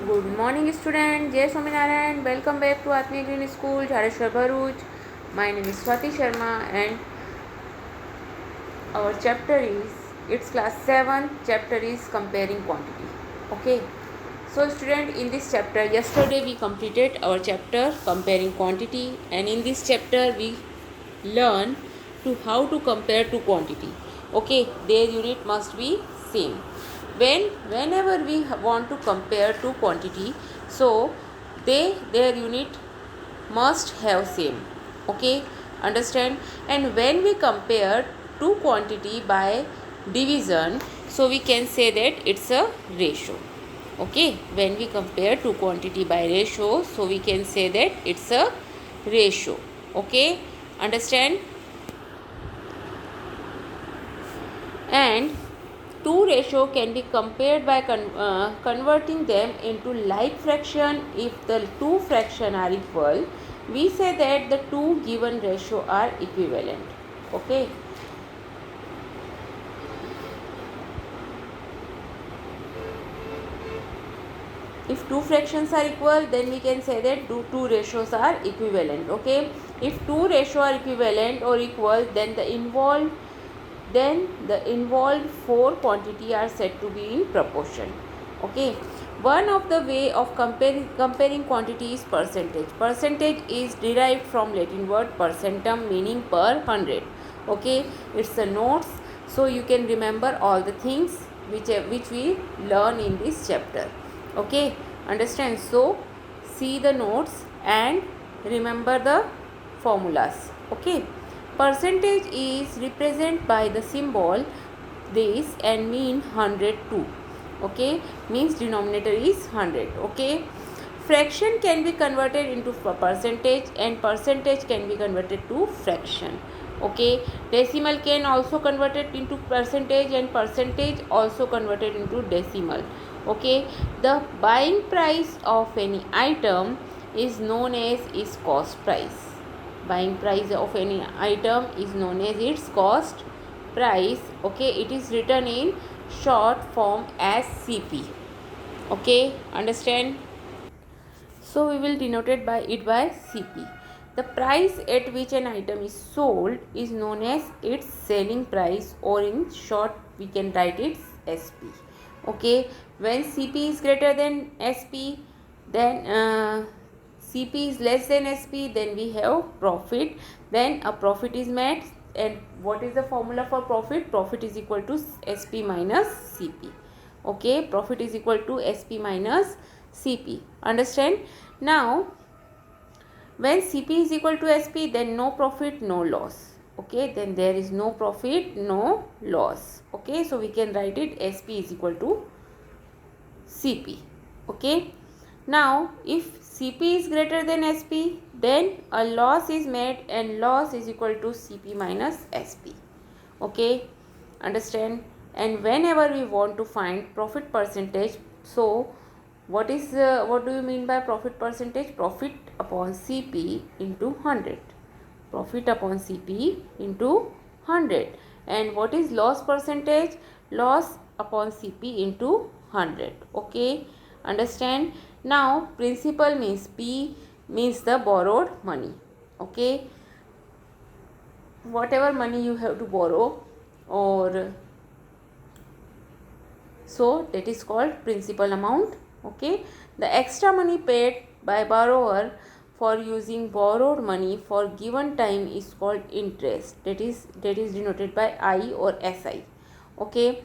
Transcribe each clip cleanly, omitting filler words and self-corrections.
Good morning, student. Jai Swaminarayan. Welcome back to Atmiya Green School, Jhareshwar Bharuch. My name is Swati Sharma, and our chapter is it's class 7. Chapter is comparing quantity. Okay. So, student, in this chapter, yesterday we completed our chapter comparing quantity, and in this chapter we learn to how to compare two quantity. Okay, their unit must be same. Whenever we want to compare two quantity, so their unit must have same. Okay, understand? And when we compare two quantity by division, so we can say that it's a ratio. Okay, when we compare two quantity by ratio, so we can say that it's a ratio. Okay, understand? And two ratio can be compared by converting them into like fraction. If the two fraction are equal, we say that the two given ratio are equivalent. Okay. If two fractions are equal, then we can say that two ratios are equivalent. Okay. If two ratio are equivalent or equal, then the involved four quantity are said to be in proportion. Okay. One of the way of comparing quantity is percentage. Percentage is derived from Latin word percentum, meaning per 100. Okay, it's a notes, so you can remember all the things which we learn in this chapter. Okay, understand? So see the notes and remember the formulas. Okay, percentage is represented by the symbol this and mean 102. Okay, means denominator is 100. Okay, fraction can be converted into percentage and percentage can be converted to fraction. Okay, decimal can also converted into percentage and percentage also converted into decimal. Okay, the buying price of any item is known as its cost price. Buying price of any item is known as its cost price. Okay, it is written in short form as CP. Okay, understand? So we will denote it by CP. The price at which an item is sold is known as its selling price, or in short we can write it SP. Okay, when CP is greater than SP, then CP is less than SP, then we have profit. Then a profit is made, and what is the formula for profit? Profit is equal to SP minus CP. Okay, profit is equal to SP minus CP. Understand? Now, when CP is equal to SP, then no profit, no loss. Okay, then there is no profit, no loss. Okay, so we can write it SP is equal to CP. Okay, now if CP is greater than SP, then a loss is made and loss is equal to CP minus SP. Okay, understand? And whenever we want to find profit percentage, so what do you mean by profit percentage? Profit upon CP into 100. Profit upon CP into 100. And what is loss percentage? Loss upon CP into 100. Okay, understand? Now principal means P means the borrowed money. Okay, whatever money you have to borrow, or so that is called principal amount. Okay, the extra money paid by borrower for using borrowed money for given time is called interest. That is denoted by I or SI. Okay,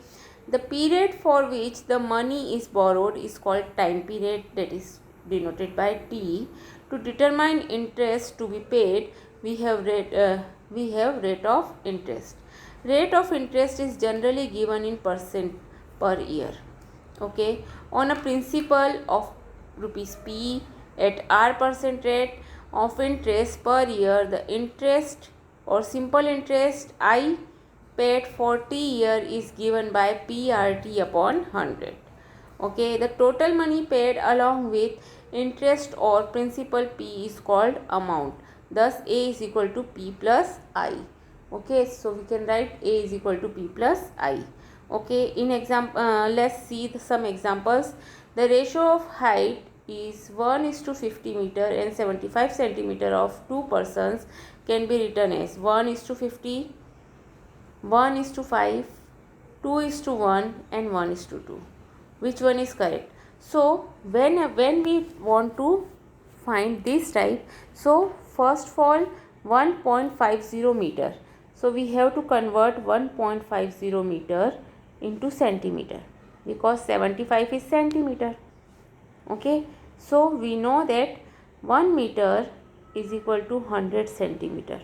the period for which the money is borrowed is called time period. That is denoted by T. To determine interest to be paid, we have rate of interest. Rate of interest is generally given in percent per year. Okay, on a principal of rupees P at R% rate of interest per year, the interest or simple interest I paid for T year is given by PRT upon 100. Okay, the total money paid along with interest or principal P is called amount. Thus A is equal to P plus I. Okay, so we can write A is equal to P plus I. Okay, in example, let's see some examples. The ratio of height is 1:50 meter and 75 centimeter of two persons can be written as 1:50, 1:5, 2:1 and 1:2. Which one is correct? So when we want to find this type, so first of all 1.50 meter. So we have to convert 1.50 meter into centimeter because 75 is centimeter. Okay, so we know that 1 meter is equal to 100 centimeter.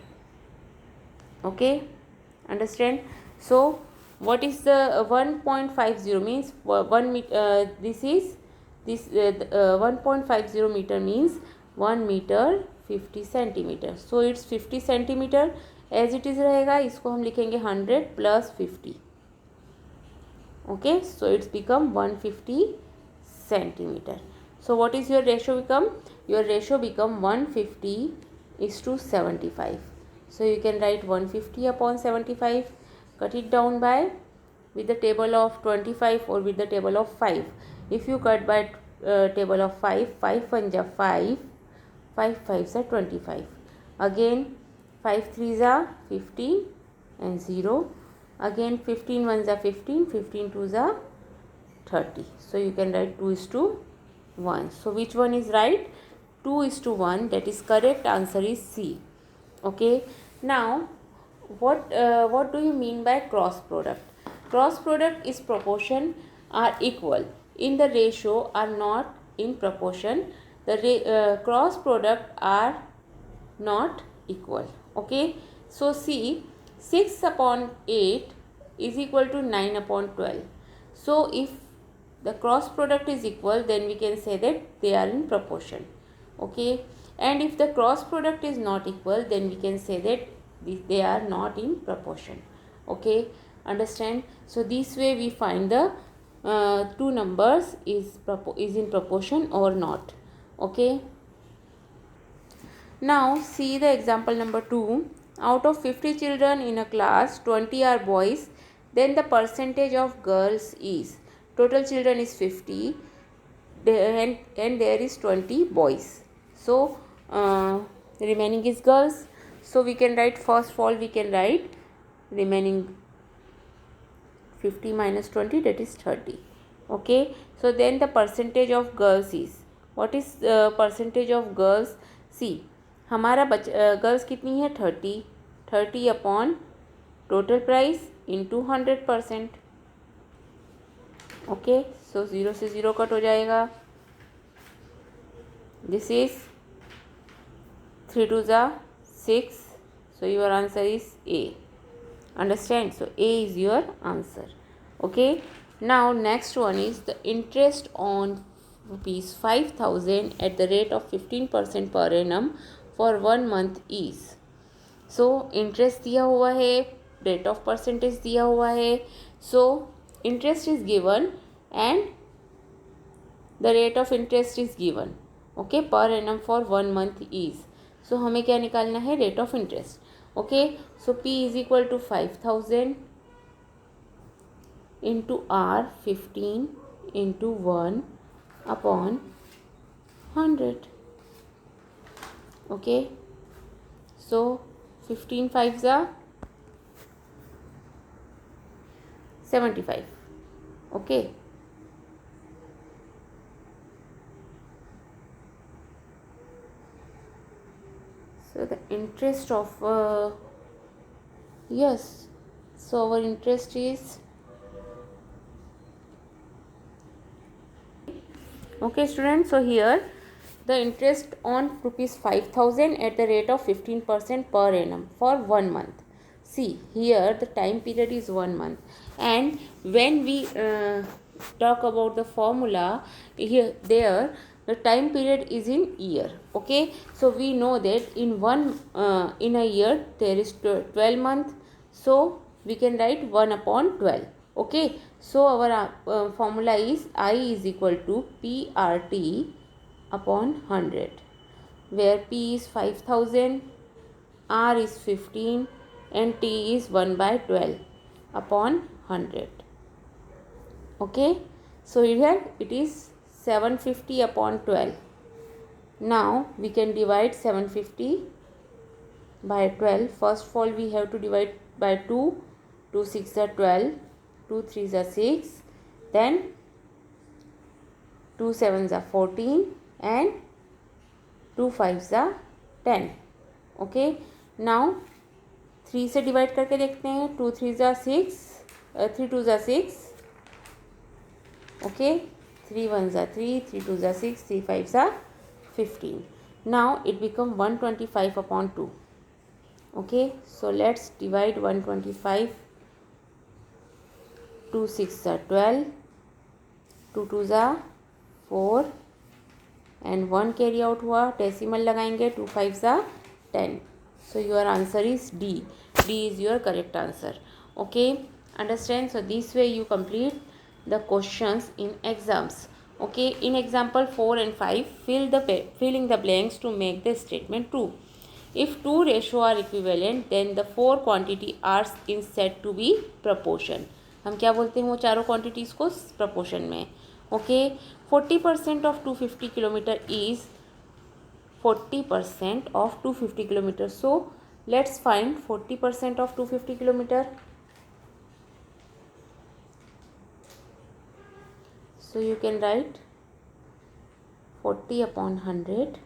Okay, understand? So what is the 1.50 means? 1 meter, this 1.50 meter means 1 meter 50 centimeter. So it's 50 centimeter as it is रहेगा, इसको हम लिखेंगे 100 plus 50. Okay, so it's become 150 centimeter. So what is your ratio become? Your ratio become 150:75. So you can write 150 upon 75. Cut it down by with the table of 25 or with the table of 5. If you cut by table of 5, 5 1 ja 5, 5 5 are 25. Again 5 3 are 15 and 0. Again 15 1 are 15, 15 2 are 30. So you can write 2:1. So which one is right? 2:1. That is correct. Answer is C. Okay. Now what do you mean by cross product? Cross product is proportion are equal in the ratio are not in proportion. The cross product are not equal. Okay, so see 6 upon 8 is equal to 9 upon 12. So if the cross product is equal, then we can say that they are in proportion. Okay, and if the cross product is not equal, then we can say that they are not in proportion. Okay, understand? So this way we find the two numbers is in proportion or not. Okay, now see the example number 2. Out of 50 children in a class, 20 are boys, then the percentage of girls is, total children is 50 and there is 20 boys. So remaining is girls. So we can write, first of all we can write remaining 50 minus 20, that is 30. Okay, so then the percentage of girls is, what is percentage of girls? See हमारा girls कितनी है 30 upon total price into 100%. Okay, so 0 से 0 cut हो जाएगा. This is 3 2 जा 6. So your answer is a. Understand? So A is your answer. Okay, now next one is the interest on rupees 5,000 at the rate of 15% per annum for 1 month is. So interest दिया हुआ है, rate of percentage दिया हुआ है. So interest is given and the rate of interest is given. Okay, per annum for 1 month is. So हमें क्या निकालना है? Rate of interest. Okay, so P is equal to 5,000 into R 15 into 1 upon 100. Okay, so 15 5s are 75. Okay, so the interest of yes, so our interest is, okay students, so here the interest on rupees 5,000 at the rate of 15% per annum for 1 month. See here the time period is 1 month, and when we talk about the formula here, there the time period is in year. Okay, so we know that in a year there is 12 months, so we can write 1 upon 12. Okay, so our formula is I is equal to PRT upon 100, where P is 5,000, R is 15 and T is 1 by 12 upon 100. Okay, so here it is 750 upon 12. Now we can divide 750 by 12. First of all we have to divide by 2. 2 6 are 12, 2 3 are 6, then 2 7 are 14 and 2 5 are 10. Okay, now 3 से divide करके देखते हैं. 2 3 are 6, 3 2 are 6. Okay, 3 1 are 3, 3 2 are 6, 3 5 are 15. Now it become 125 upon 2. Okay, so let's divide 125. 2 6 are 12, 2 2 are 4 and 1 carry out हुआ. Decimal लगाएंगे. 2 5 are 10. So your answer is D. D is your correct answer. Okay, understand? So this way you complete the questions in exams. Okay, in example 4 and 5, fill in the blanks to make the statement true. If two ratio are equivalent, then the four quantity are in said to be proportion. हम क्या बोलते हैं वो चारों quantities को proportion में. Okay, 40% of 250 kilometre is 40% of 250 kilometer. So let's find 40% of 250 kilometer. So you can write 40 upon 100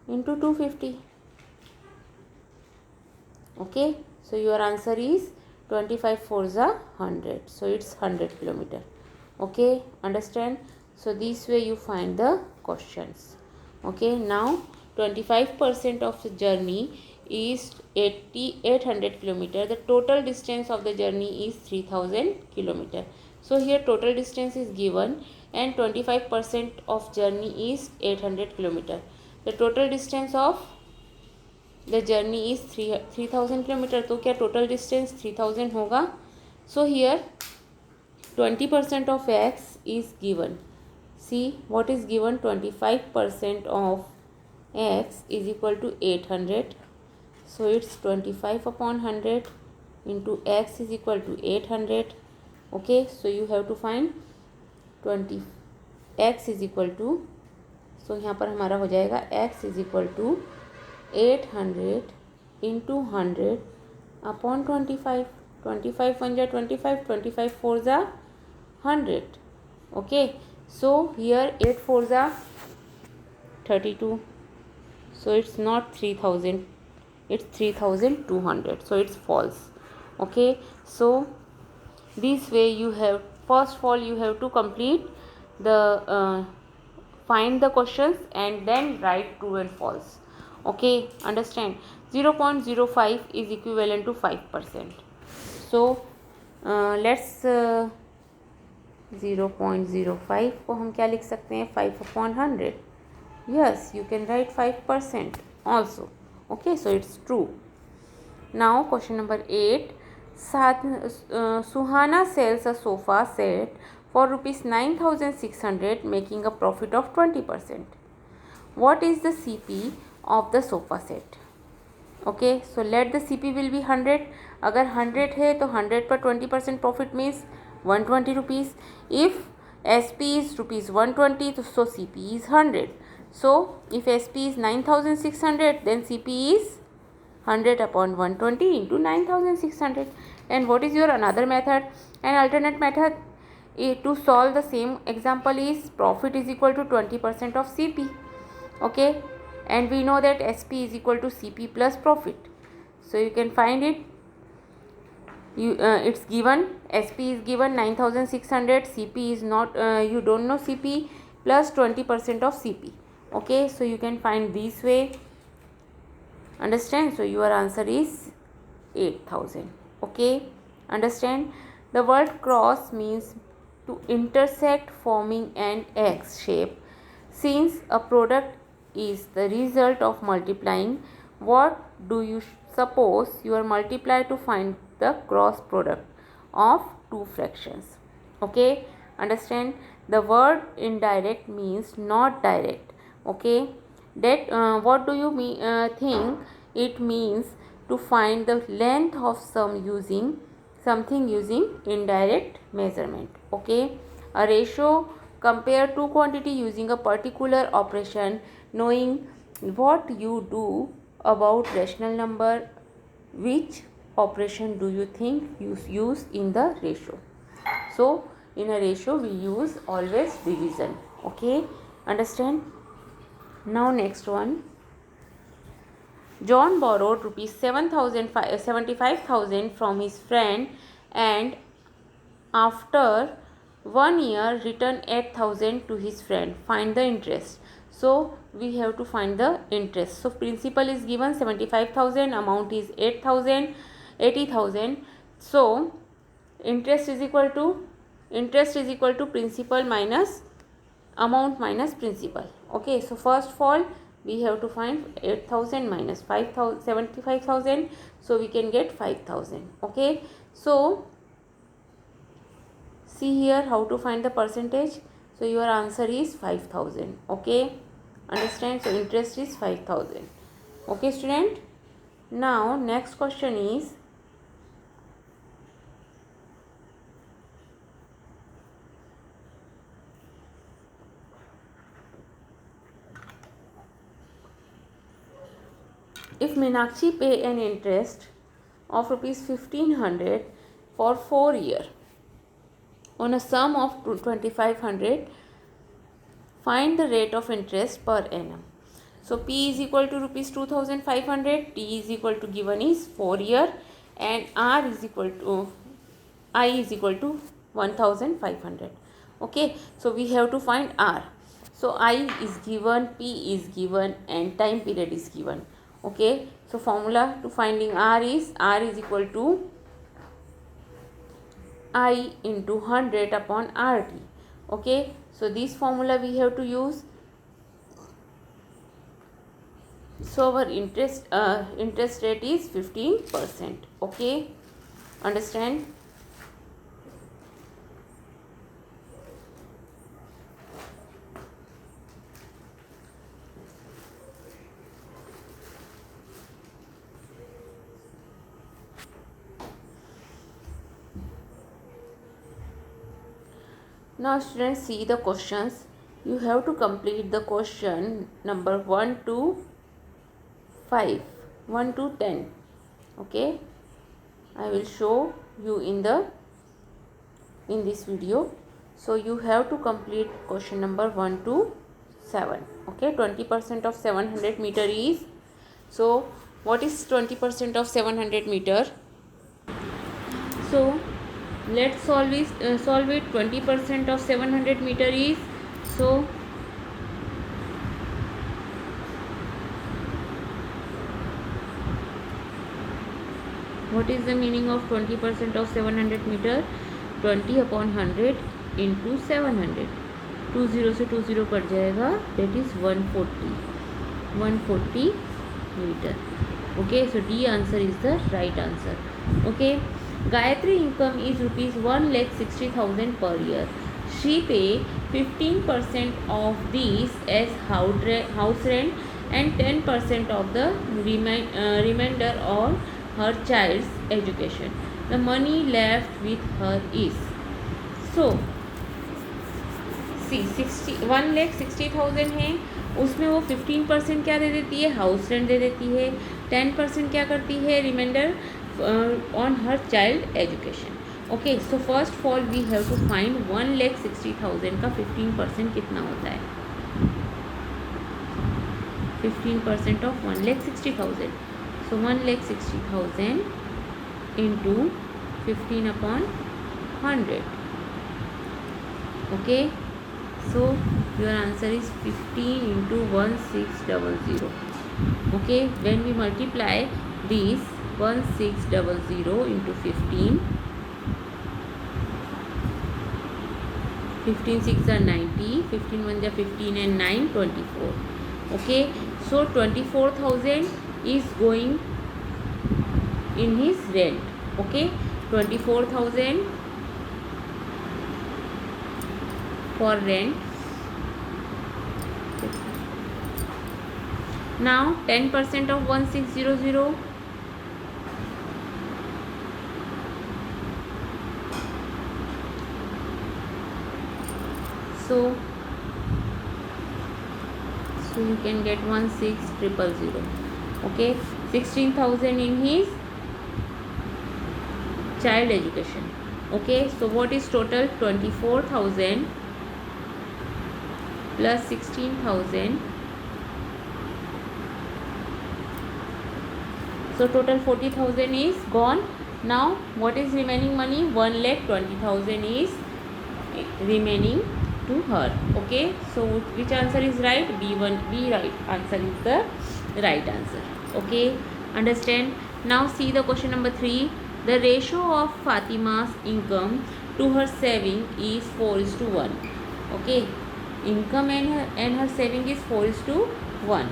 into 250. Okay, so your answer is 25 4s are 100. So it's 100 kilometer. Okay, understand? So this way you find the questions. Okay, now 25% of the journey is 800 kilometer. The total distance of the journey is 3000 kilometer. So here total distance is given and 25% of journey is 800 kilometer. The total distance of the journey is 3000 kilometer. तो क्या total distance 3000 होगा? So here 20% of x is given. See what is given. 25% of x is equal to 800. So it's 25 upon 100 into x is equal to 800. Okay, so you have to find 20 x is equal to, so यहाँ पर हमारा हो जाएगा x is equal to 800 into 100 upon 25. 25 1 जा 25, 25 4 जा 100. Okay, so here 8 4 जा 32. So it's not 3000, it's 3200. So it's false. Okay, so this way you have, first of all you have to complete the find the questions and then write true and false. Okay, understand? 0.05 is equivalent to 5%. So let's 0.05 को हम क्या लिख सकते हैं? 5 upon 100. Yes, you can write 5% also. Okay, so it's true. Now question number 8. Suhana sells a sofa set for rupees 9600, making a profit of 20%. What is the CP of the sofa set? Okay, so let the CP will be 100. अगर 100 है तो 100 पर 20% profit means 120 rupees. If SP is rupees 120, so CP is 100. So if SP is 9600, then CP is 100 upon 120 into 9600. And what is your another method? An alternate method to solve the same example is profit is equal to 20% of CP. Okay, and we know that SP is equal to CP plus profit. So you can find it. It's given, SP is given 9600, CP is not, you don't know CP, plus 20% of CP. Okay, so you can find this way. Understand? So your answer is 8000. Okay, understand? The word cross means to intersect, forming an X shape. Since a product is the result of multiplying, what do you suppose you are multiply to find the cross product of two fractions? Okay, understand? The word indirect means not direct. Okay, that what do you think it means? To find the length of something using indirect measurement. Okay, a ratio Compare two quantity using a particular operation, knowing what you do about rational number. Which operation do you think you use in the ratio? So in a ratio we use always division. Okay, understand? Now next one. John borrowed rupees 75,000 from his friend and after 1 year returned 8,000 to his friend. Find the interest. So we have to find the interest. So principal is given 75,000, amount is 80,000. So interest is equal to principal minus amount minus principal. Okay, so first of all we have to find 8,000 minus 75,000, so we can get 5,000. Okay, so see here how to find the percentage. So your answer is 5,000. Okay, understand? So interest is 5,000. Okay student, now next question is, if Meenakshi pay an interest of rupees 1,500 for 4 years on a sum of 2,500, find the rate of interest per annum. So P is equal to rupees 2,500, T is equal to given is 4 year, and I is equal to 1,500. Okay, so we have to find R. So I is given, P is given, and time period is given. Okay, so formula to finding R is equal to I into 100 upon RT. Okay, so this formula we have to use. So our interest rate is 15%. Okay, understand? Now students, see the questions. You have to complete the question number 1 to 5, 1 to 10. Okay, I will show you in this video. So you have to complete question number 1 to 7. Okay, 20% of 700 meter is, so what is 20% of 700 meter? So let's solve it. 20% of 700 meter is, so what is the meaning of 20% of 700 meter? 20 upon 100 into 700. 20 से 20 cut जाएगा, that is 140 meter. Okay, so D answer is the right answer. Okay, Gayatri income is rupees 1,60,000 per year. She pay 15% of these as house rent and 10% of the remainder on her child's education. The money left with her is, so सी 1,60,000 है, उसमें वो 15% क्या दे देती है? House rent दे देती है. 10% क्या करती है? Reminder on her child education. Okay, so first of all we have to find 1,60,000 का 15% कितना होता है? 15% of 1,60,000. So 1,60,000 into 15 upon 100. Okay, so your answer is 15 into 1,600. Okay, when we multiply these 1,600 into 15, 15 6 are 90, 15 1 are 15 and 9 24. Okay, so 24,000 is going in his rent. Okay, 24,000 for rent. Now 10% of 1,600, so so you can get 16,000. Okay, 16,000 in his child education. Okay, so what is total? 24,000 plus 16,000, so total 40,000 is gone. Now what is remaining money? 1,20,000 is remaining to her. Okay, so which answer is right? B1, B right answer is the right answer. Okay, understand? Now see the question number 3. The ratio of Fatima's income to her saving is 4:1. Okay, income and her saving is 4:1.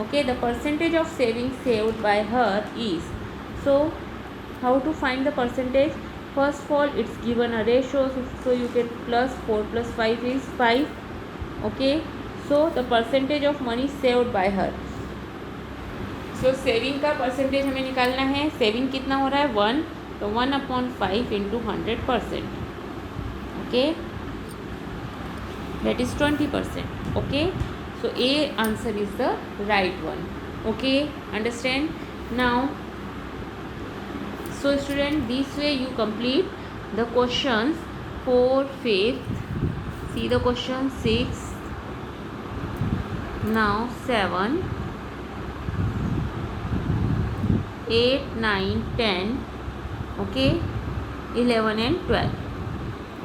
Okay, the percentage of savings saved by her is, so how to find the percentage? First of all, it's given a ratio, so you get plus 4 plus 5 is 5. Okay, so the percentage of money saved by her, so saving का percentage हमें निकालना है. Saving कितना हो रहा है? 1, तो 1/5 into 100%. Okay, that is 20%. Okay, so A answer is the right one. Okay, understand? Now, so student, this way you complete the questions 4, 5th. See the question 6, now 7, 8, 9, 10. Okay, 11 and 12.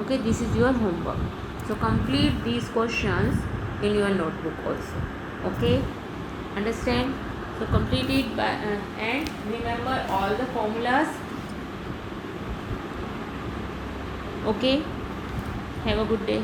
Okay, this is your homework. So complete these questions in your notebook also. Okay, understand? So complete it by, and remember all the formulas. Okay, have a good day.